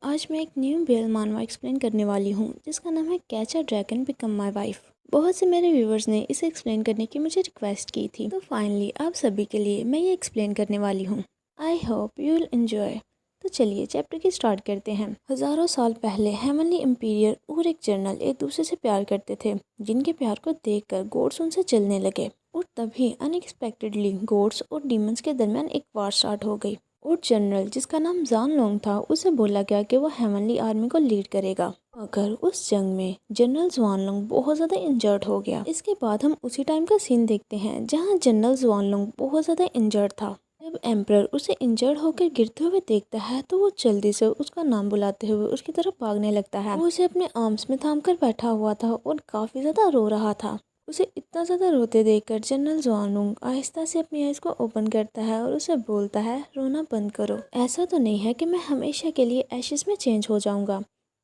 आज मैं एक न्यू बेल मानवा एक्सप्लेन करने वाली हूँ जिसका नाम है catch a dragon become my wife. बहुत से मेरे व्यूवर्स ने इसे एक्सप्लेन करने की मुझे रिक्वेस्ट की थी, तो फाइनली आप सभी के लिए मैं ये एक्सप्लेन करने वाली हूँ। I hope you will enjoy. तो चलिए चैप्टर की स्टार्ट करते हैं। हजारों साल पहले हेवनली एम्पीरियर और एक जनरल एक दूसरे से प्यार करते थे, जिनके प्यार को देखकर गॉड्स उनसे चलने लगे। और तभी अनएक्सपेक्टेडली गॉड्स और डीमंस के दरमियान एक वार स्टार्ट हो गई। और जनरल जिसका नाम जान लोंग था, उसे बोला गया कि वो हेवनली आर्मी को लीड करेगा। मगर उस जंग में जनरल जुआनलोंग बहुत ज़्यादा इंजर्ड हो गया। इसके बाद हम उसी टाइम का सीन देखते हैं जहां जनरल जुआनलोंग बहुत ज़्यादा इंजर्ड था। जब एम्परर उसे इंजर्ड होकर गिरते हुए देखता है तो वो जल्दी से उसका नाम बुलाते हुए उसकी तरफ भागने लगता है। वो उसे अपने आर्म्स में थाम कर बैठा हुआ था और काफ़ी ज़्यादा रो रहा था। उसे इतना ज़्यादा रोते देखकर जनरल जुआनलोंग आहिस्ता से अपनी आइज़ को ओपन करता है और उसे बोलता है, रोना बंद करो। ऐसा तो नहीं है कि मैं हमेशा के लिए एशेस में चेंज हो जाऊंगा।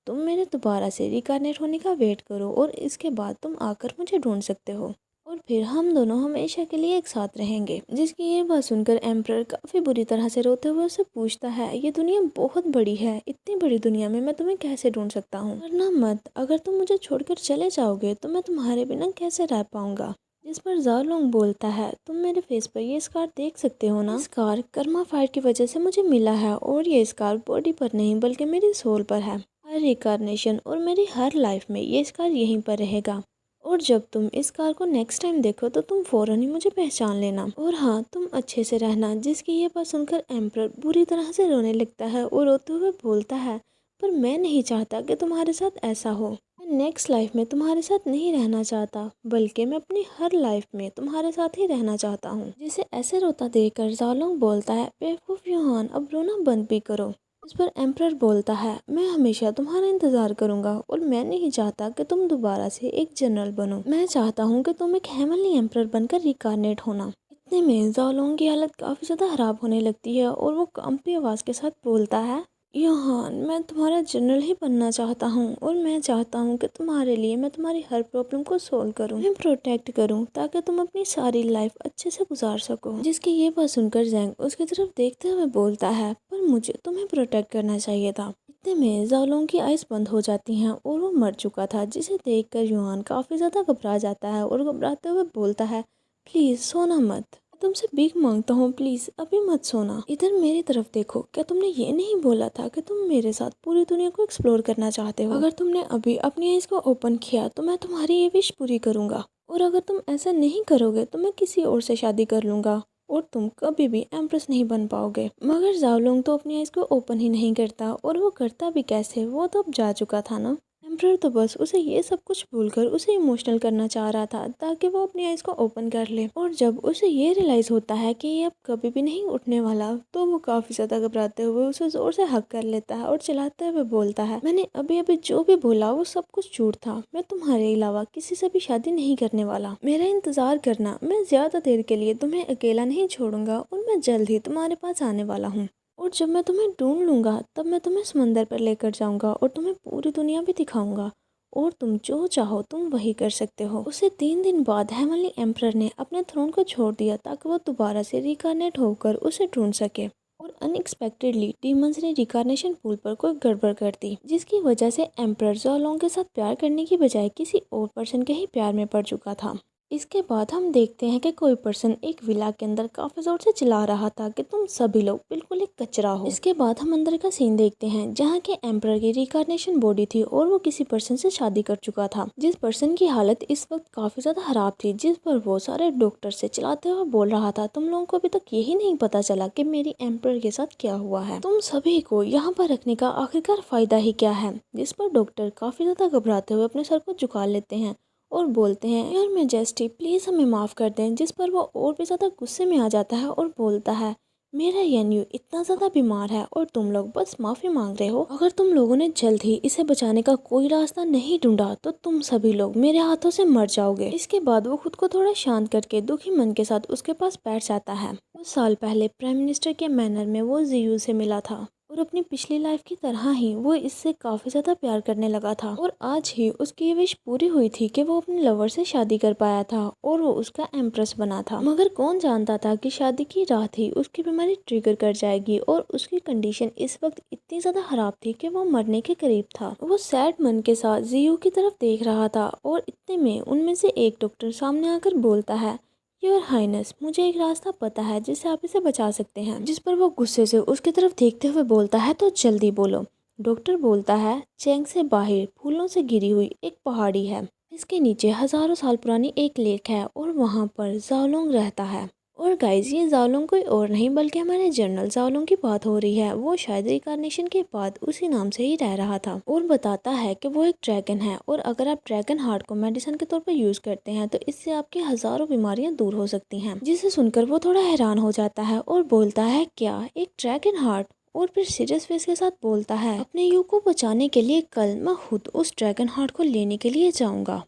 तुम मेरे दोबारा से रिकार्नेट होने का वेट करो और इसके बाद तुम आकर मुझे ढूंढ सकते हो और फिर हम दोनों हमेशा के लिए एक साथ रहेंगे। जिसकी ये बात सुनकर एम्परर काफ़ी बुरी तरह से रोते हुए उससे पूछता है, ये दुनिया बहुत बड़ी है, इतनी बड़ी दुनिया में मैं तुम्हें कैसे ढूंढ सकता हूँ? वरना मत, अगर तुम मुझे छोड़कर चले जाओगे तो मैं तुम्हारे बिना कैसे रह पाऊंगा? जिस पर जाओलोंग बोलता है, तुम मेरे फेस पर ये स्कार देख सकते हो ना? ये स्कार कर्मा फायर की वजह से मुझे मिला है और ये स्कार बॉडी पर नहीं बल्कि मेरी सोल पर है। हर रिकार्नेशन और मेरी हर लाइफ में ये स्कार यहीं पर रहेगा। और जब तुम इस कार को नेक्स्ट टाइम देखो तो तुम फौरन ही मुझे पहचान लेना। और हाँ, तुम अच्छे से रहना। जिसकी ये बात सुनकर एम्परर बुरी तरह से रोने लगता है और रोते हुए बोलता है, पर मैं नहीं चाहता कि तुम्हारे साथ ऐसा हो। मैं नेक्स्ट लाइफ में तुम्हारे साथ नहीं रहना चाहता, बल्कि मैं अपनी हर लाइफ में तुम्हारे साथ ही रहना चाहता हूँ। जिसे ऐसे रोता देखकर जाओलोंग बोलता है, बेवकूफ यूहान, अब रोना बंद भी करो। इस पर एम्परर बोलता है, मैं हमेशा तुम्हारा इंतजार करूंगा और मैं नहीं चाहता कि तुम दोबारा से एक जनरल बनो। मैं चाहता हूँ कि तुम एक हेवनली एम्परर बनकर रिकार्नेट होना। इतने में जाओलोंग की हालत काफ़ी ज़्यादा खराब होने लगती है और वो कांपी आवाज़ के साथ बोलता है, योहान, मैं तुम्हारा जनरल ही बनना चाहता हूँ और मैं चाहता हूँ कि तुम्हारे लिए मैं तुम्हारी हर प्रॉब्लम को सोल्व करूँ, मैं प्रोटेक्ट करूँ ताकि तुम अपनी सारी लाइफ अच्छे से गुजार सको। जिसकी ये बात सुनकर जैंग उसकी तरफ देखते हुए बोलता है, पर मुझे तुम्हें प्रोटेक्ट करना चाहिए था। इतने में जाओलोंग की आइज़ बंद हो जाती हैं और वो मर चुका था। जिसे देखकर युहान काफ़ी ज़्यादा घबरा जाता है और घबराते हुए बोलता है, प्लीज़ सोना मत, तुमसे भीख मांगता हूँ, प्लीज अभी मत सोना। इधर मेरी तरफ देखो, क्या तुमने ये नहीं बोला था कि तुम मेरे साथ पूरी दुनिया को एक्सप्लोर करना चाहते हो? अगर तुमने अभी अपनी आइज को ओपन किया तो मैं तुम्हारी ये विश पूरी करूंगा, और अगर तुम ऐसा नहीं करोगे तो मैं किसी और से शादी कर लूंगा और तुम कभी भी एम्प्रेस नहीं बन पाओगे। मगर जाओलोंग तो अपनी आइज को ओपन ही नहीं करता, और वो करता भी कैसे, वो तो अब जा चुका था ना। एम्परर तो बस उसे ये सब कुछ भूलकर उसे इमोशनल करना चाह रहा था ताकि वो अपनी आइज को ओपन कर ले। और जब उसे ये रियलाइज होता है कि ये अब कभी भी नहीं उठने वाला, तो वो काफी ज्यादा घबराते हुए उसे जोर से हक कर लेता है और चिल्लाते हुए बोलता है, मैंने अभी अभी जो भी बोला वो सब कुछ झूठ था। मैं तुम्हारे अलावा किसी से भी शादी नहीं करने वाला। मेरा इंतजार करना, मैं ज्यादा देर के लिए तुम्हें अकेला नहीं छोड़ूंगा और मैं जल्द ही तुम्हारे पास आने वाला हूँ। और जब मैं तुम्हें ढूंढ लूंगा तब मैं तुम्हें समंदर पर लेकर जाऊंगा और तुम्हें पूरी दुनिया भी दिखाऊंगा, और तुम जो चाहो तुम वही कर सकते हो। उसे 3 दिन बाद हेवनली एम्परर ने अपने थ्रोन को छोड़ दिया ताकि वो दोबारा से रिकार्नेट होकर उसे ढूंढ सके। और अनएक्सपेक्टेडली डीमंस ने रिकार्नेशन पूल पर कोई गड़बड़ कर दी, जिसकी वजह से एम्परर जाओलोंग के साथ प्यार करने की बजाय किसी और पर्सन के ही प्यार में पड़ चुका था। इसके बाद हम देखते हैं कि कोई पर्सन एक विला के अंदर काफी जोर से चिल्ला रहा था कि तुम सभी लोग बिल्कुल एक कचरा हो। इसके बाद हम अंदर का सीन देखते हैं जहाँ के एम्परर की रिकार्नेशन बॉडी थी और वो किसी पर्सन से शादी कर चुका था, जिस पर्सन की हालत इस वक्त काफी ज्यादा खराब थी। जिस पर वो सारे डॉक्टर से चिल्लाते हुए बोल रहा था, तुम लोगों को अभी तक यही नहीं पता चला कि मेरी एम्परर के साथ क्या हुआ है, तुम सभी को यहाँ पर रखने का आखिरकार फायदा ही क्या है। जिस पर डॉक्टर काफी ज्यादा घबराते हुए अपने सर को झुका लेते हैं और बोलते हैं, यार मैजेस्टी प्लीज़ हमें माफ़ कर दें। जिस पर वो और भी ज़्यादा गुस्से में आ जाता है और बोलता है, मेरा येन्यू इतना ज़्यादा बीमार है और तुम लोग बस माफ़ी मांग रहे हो। अगर तुम लोगों ने जल्द ही इसे बचाने का कोई रास्ता नहीं ढूंढा तो तुम सभी लोग मेरे हाथों से मर जाओगे। इसके बाद वो खुद को थोड़ा शांत करके दुखी मन के साथ उसके पास बैठ जाता है। कुछ साल पहले प्राइम मिनिस्टर के मैनर में वो जियू से मिला था और और अपनी पिछली लाइफ की तरह ही वो इससे काफी ज्यादा प्यार करने लगा था और आज ही उसकी ये विश पूरी हुई थी कि वो अपने लवर से शादी कर पाया था और वो उसका एम्प्रेस बना था। मगर कौन जानता था कि शादी की रात ही उसकी बीमारी ट्रिगर कर जाएगी और उसकी कंडीशन इस वक्त इतनी ज्यादा खराब थी कि वो मरने के करीब था। वो सैड मन के साथ जियो की तरफ देख रहा था और इतने में उनमें से एक डॉक्टर सामने आकर बोलता है, योर हाइनेस, मुझे एक रास्ता पता है जिससे आप इसे बचा सकते हैं। जिस पर वो गुस्से से उसकी तरफ देखते हुए बोलता है, तो जल्दी बोलो। डॉक्टर बोलता है, चैंग से बाहर फूलों से घिरी हुई एक पहाड़ी है, इसके नीचे हजारों साल पुरानी एक लेक है और वहाँ पर जाओलोंग रहता है। और गाइज, ये जाओलोंग कोई और नहीं बल्कि हमारे जनरल जाओलोंग की बात हो रही है। वो शायद रिकार्नेशन के बाद उसी नाम से ही रह रहा था और बताता है कि वो एक ड्रैगन है और अगर आप ड्रैगन हार्ट को मेडिसिन के तौर पर यूज करते हैं तो इससे आपकी हजारों बीमारियां दूर हो सकती हैं। जिसे सुनकर वो थोड़ा हैरान हो जाता है और बोलता है, क्या एक ड्रैगन हार्ट? और फिर सीरियस फेस के साथ बोलता है, अपने यू को बचाने के लिए कल मैं खुद उस ड्रैगन हार्ट को लेने के लिए जाऊंगा।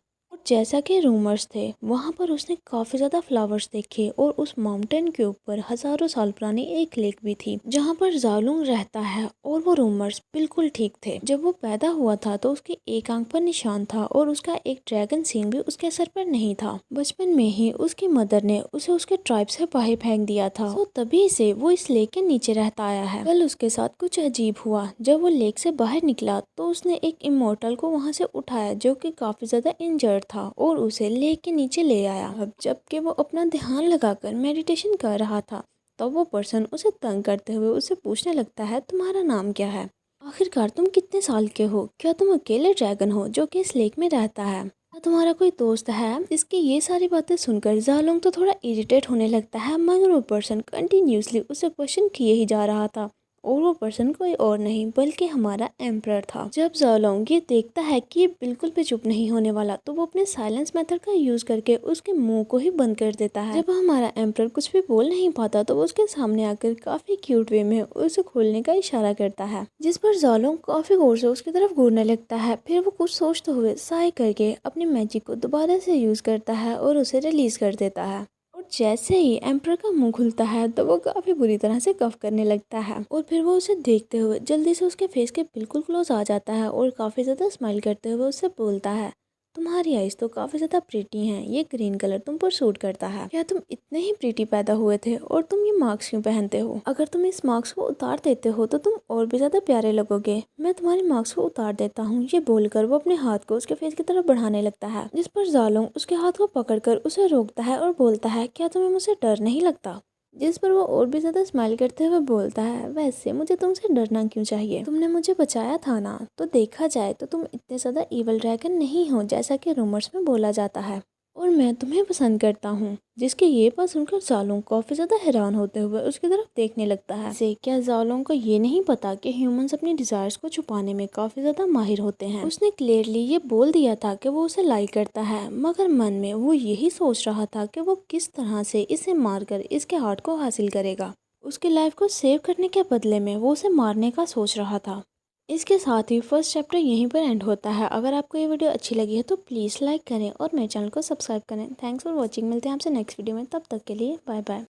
जैसा कि रूमर्स थे, वहाँ पर उसने काफ़ी ज़्यादा फ्लावर्स देखे और उस माउंटेन के ऊपर हज़ारों साल पुरानी एक लेक भी थी जहाँ पर जालूंग रहता है। और वो रूमर्स बिल्कुल ठीक थे। जब वो पैदा हुआ था तो उसकी एक आंख पर निशान था और उसका एक ड्रैगन सींग भी उसके सर पर नहीं था। बचपन में ही उसकी मदर ने उसे उसके ट्राइब से बाहर फेंक दिया था, तो तभी से वो इस लेक के नीचे रहता आया है। कल उसके साथ कुछ अजीब हुआ। जब वो लेक से बाहर निकला तो उसने एक इमोर्टल को वहाँ से उठाया जो कि काफ़ी ज़्यादा इंजर्ड था और उसे लेक के नीचे ले आया। अब जबकि वो अपना ध्यान लगाकर मेडिटेशन कर रहा था तो वो पर्सन उसे तंग करते हुए उसे पूछने लगता है, तुम्हारा नाम क्या है? आखिरकार तुम कितने साल के हो? क्या तुम अकेले ड्रैगन हो जो कि इस लेक में रहता है? क्या तुम्हारा कोई दोस्त है? इसकी ये सारी बातें सुनकर जालोंग तो थोड़ा इरिटेट होने लगता है, मगर वो पर्सन कंटिन्यूसली उसे क्वेश्चन किए ही जा रहा था और वो पर्सन कोई और नहीं बल्कि हमारा एम्परर था। जब ज़ाओलॉन्ग ये देखता है कि ये बिल्कुल भी चुप नहीं होने वाला तो वो अपने साइलेंस मेथड का यूज करके उसके मुंह को ही बंद कर देता है। जब हमारा एम्परर कुछ भी बोल नहीं पाता तो वो उसके सामने आकर काफी क्यूट वे में उसे खोलने का इशारा करता है, जिस पर ज़ाओलॉन्ग काफी गौर से उसकी तरफ घूरने लगता है। फिर वो कुछ सोचते हुए साय करके अपनी मैजिक को दोबारा से यूज करता है और उसे रिलीज कर देता है। और जैसे ही एम्परर का मुंह खुलता है तो वो काफी बुरी तरह से कफ करने लगता है और फिर वो उसे देखते हुए जल्दी से उसके फेस के बिल्कुल क्लोज आ जाता है और काफी ज्यादा स्माइल करते हुए उससे बोलता है, तुम्हारी आइज तो काफी ज्यादा प्रीटी हैं, ये ग्रीन कलर तुम पर सूट करता है। क्या तुम इतने ही प्रीटी पैदा हुए थे और तुम ये मार्क्स क्यों पहनते हो? अगर तुम इस मार्क्स को उतार देते हो तो तुम और भी ज्यादा प्यारे लगोगे। मैं तुम्हारे मार्क्स को उतार देता हूँ। ये बोलकर वो अपने हाथ को उसके फेस की तरफ बढ़ाने लगता है, जिस पर ज़ाओलॉन्ग उसके हाथ को पकड़कर उसे रोकता है और बोलता है, क्या तुम्हें मुझसे डर नहीं लगता? जिस पर वो और भी ज्यादा स्माइल करते हुए बोलता है, वैसे मुझे तुमसे डरना क्यों चाहिए? तुमने मुझे बचाया था ना। तो देखा जाए तो तुम इतने ज्यादा इवल ड्रैगन नहीं हो जैसा कि रूमर्स में बोला जाता है और मैं तुम्हें पसंद करता हूँ। जिसके ये बात सुनकर ज़ाओलॉन्ग काफी ज्यादा हैरान होते हुए उसकी तरफ देखने लगता है। से क्या ज़ाओलॉन्ग को ये नहीं पता कि ह्यूमंस अपनी डिजायर्स को छुपाने में काफी ज्यादा माहिर होते हैं। उसने क्लियरली ये बोल दिया था कि वो उसे लाइक करता है, मगर मन में वो यही सोच रहा था कि वो किस तरह से इसे मारकर इसके हार्ट को हासिल करेगा। उसकी लाइफ को सेव करने के बदले में वो उसे मारने का सोच रहा था। इसके साथ ही फर्स्ट चैप्टर यहीं पर एंड होता है। अगर आपको ये वीडियो अच्छी लगी है तो प्लीज़ लाइक करें और मेरे चैनल को सब्सक्राइब करें। Thanks for watching. मिलते हैं आपसे नेक्स्ट वीडियो में, तब तक के लिए बाय बाय।